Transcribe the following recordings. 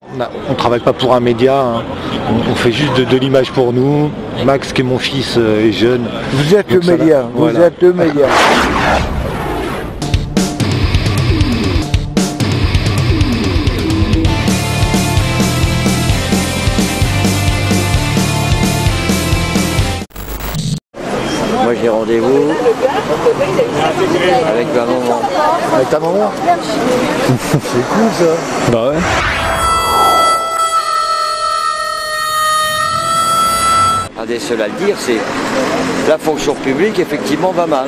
On ne travaille pas pour un média, hein. On fait juste de l'image pour nous. Max, qui est mon fils, est jeune. Vous êtes le média, vous êtes le média. Moi j'ai rendez-vous avec ma maman. Avec ta maman? C'est cool ça. Bah ouais. Un des seuls à le dire, c'est la fonction publique effectivement va mal.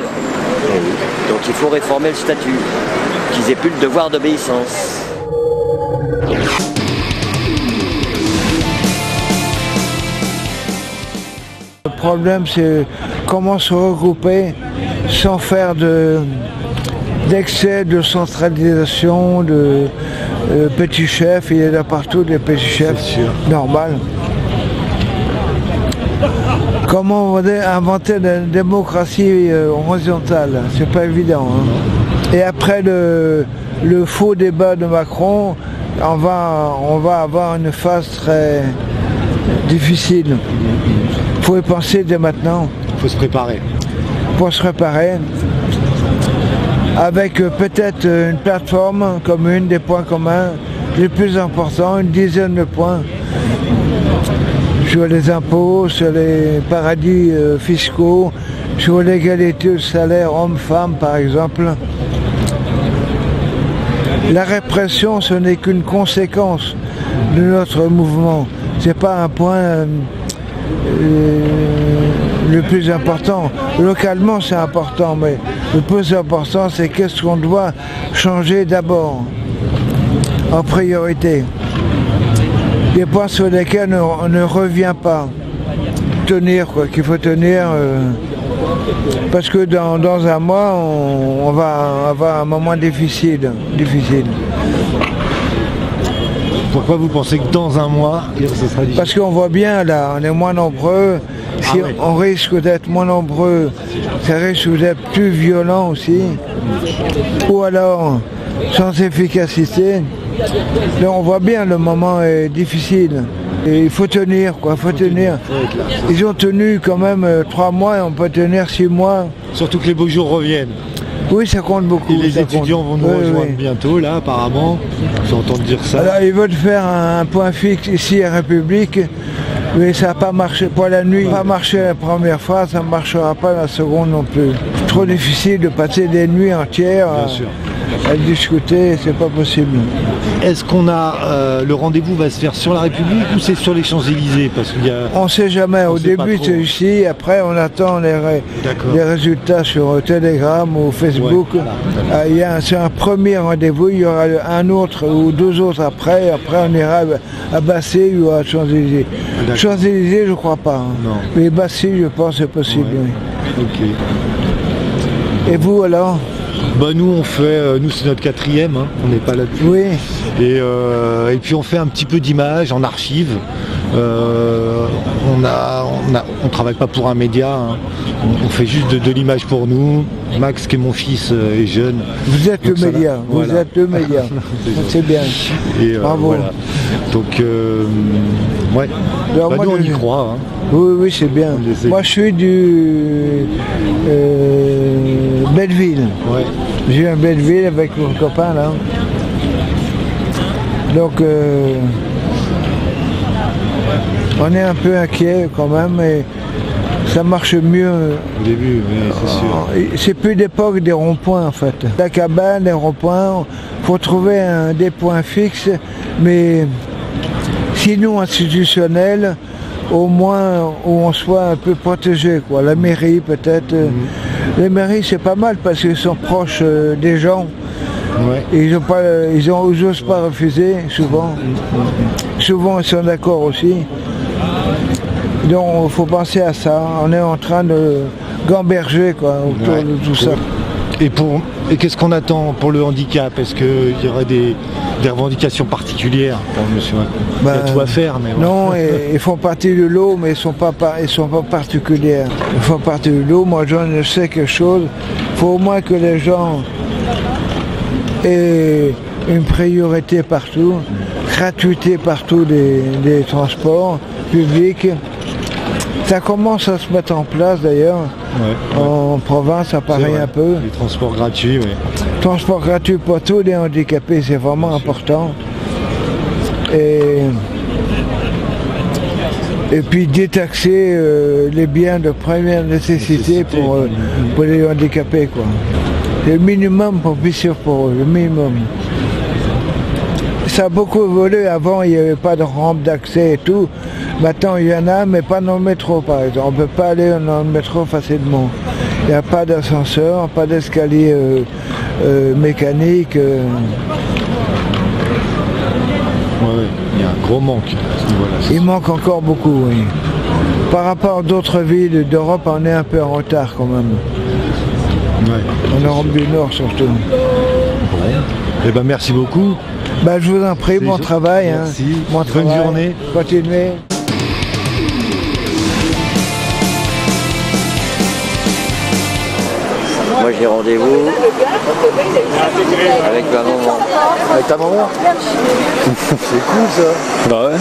Donc il faut réformer le statut, qu'ils aient plus le devoir d'obéissance. Le problème, c'est comment se regrouper sans faire d'excès de centralisation, de petits chefs. Il y en a partout des petits chefs, normal. Comment on va inventer la démocratie horizontale? C'est pas évident. Hein. Et après le faux débat de Macron, on va avoir une phase très difficile. Il faut y penser dès maintenant. Il faut se préparer. Pour se préparer, avec peut-être une plateforme commune, des points communs, les plus importants, une dizaine de points, sur les impôts, sur les paradis fiscaux, sur l'égalité de salaire homme-femme par exemple. La répression, ce n'est qu'une conséquence de notre mouvement. Ce n'est pas un point le plus important. Localement, c'est important, mais le plus important, c'est qu'est-ce qu'on doit changer d'abord, en priorité. Des points sur lesquels on ne revient pas. Tenir, quoi, qu'il faut tenir, parce que dans un mois, on va avoir un moment difficile. Pourquoi vous pensez que dans un mois, ce sera difficile? Parce qu'on voit bien, là, on est moins nombreux. Si on risque d'être moins nombreux, ça risque d'être plus violent aussi. Ou alors, sans efficacité. Donc on voit bien, le moment est difficile. Et il faut tenir, quoi, faut tenir. Ils ont tenu quand même 3 mois et on peut tenir 6 mois. Surtout que les beaux jours reviennent. Oui, ça compte beaucoup. Et les étudiants vont nous rejoindre bientôt, là, apparemment. J'entends dire ça. Alors, ils veulent faire un point fixe ici à République, mais ça n'a pas marché pour la nuit. Ça n'a pas marché la première fois, ça ne marchera pas la seconde non plus. C'est trop difficile de passer des nuits entières à discuter, c'est pas possible. Est-ce qu'on a le rendez-vous va se faire sur la République ou c'est sur les Champs-Élysées? Parce qu'il y a... On ne sait jamais. Au début c'est ici, après on attend les résultats sur Telegram ou Facebook. C'est un premier rendez-vous, il y aura un autre ou 2 autres après on ira à Bassé ou à Champs-Élysées. Champs-Élysées je ne crois pas. Hein. Mais Bassé je pense c'est possible. Ouais. Oui. Ok. Et vous alors? Bah nous on fait, nous c'est notre 4e, hein, on n'est pas là-dessus. Oui. Et puis on fait un petit peu d'images en archive. On travaille pas pour un média, hein. On fait juste de l'image pour nous. Max, qui est mon fils, est jeune. Vous êtes le média, vous êtes le média. C'est bien. Et bravo. Voilà. Donc ouais. Alors, nous on y croit. Hein. Oui, c'est bien. Moi je suis du Belleville. Ouais. Je viens à Belleville avec mon copain là. Donc on est un peu inquiet quand même, mais ça marche mieux. Au début, oui, c'est sûr. C'est plus d'époque des ronds-points en fait. La cabane, les ronds-points, il faut trouver des points fixes, mais sinon institutionnels, au moins où on soit un peu protégé, quoi. La mairie peut-être. Les mairies c'est pas mal parce qu'ils sont proches des gens. Ouais. Et ils n'osent pas refuser souvent. Souvent ils sont d'accord aussi. Donc il faut penser à ça. On est en train de gamberger quoi, autour de tout ça. Et qu'est-ce qu'on attend pour le handicap? Est-ce qu'il y aurait des revendications particulières pour monsieur? Il y a tout à faire, mais non, ils font partie de l'eau, mais ils sont pas particulières. Ils font partie de l'eau. Moi, je sais quelque chose. Il faut au moins que les gens aient une priorité partout. gratuité partout des transports publics. Ça commence à se mettre en place d'ailleurs. En province, ça paraît un peu. Les transports gratuits, oui. Transport gratuit pour tous les handicapés, c'est vraiment important. Et puis détaxer les biens de première nécessité pour les handicapés, quoi. Le minimum pour vivre pour eux, le minimum. Ça a beaucoup évolué. Avant, il n'y avait pas de rampe d'accès et tout. Maintenant, il y en a, mais pas dans le métro, par exemple. On ne peut pas aller dans le métro facilement. Il n'y a pas d'ascenseur, pas d'escalier mécanique. Ouais, il y a un gros manque à ce niveau-là. Il manque encore beaucoup, oui. Par rapport à d'autres villes d'Europe, on est un peu en retard quand même. Ouais. En Europe du Nord surtout. Bon. Eh ben, merci beaucoup. Ben, je vous en prie, bon travail. Merci. Bon Bonne travail. journée. Continuez. Moi j'ai rendez-vous avec ma maman. Avec ta maman. C'est cool ça. Bah ouais.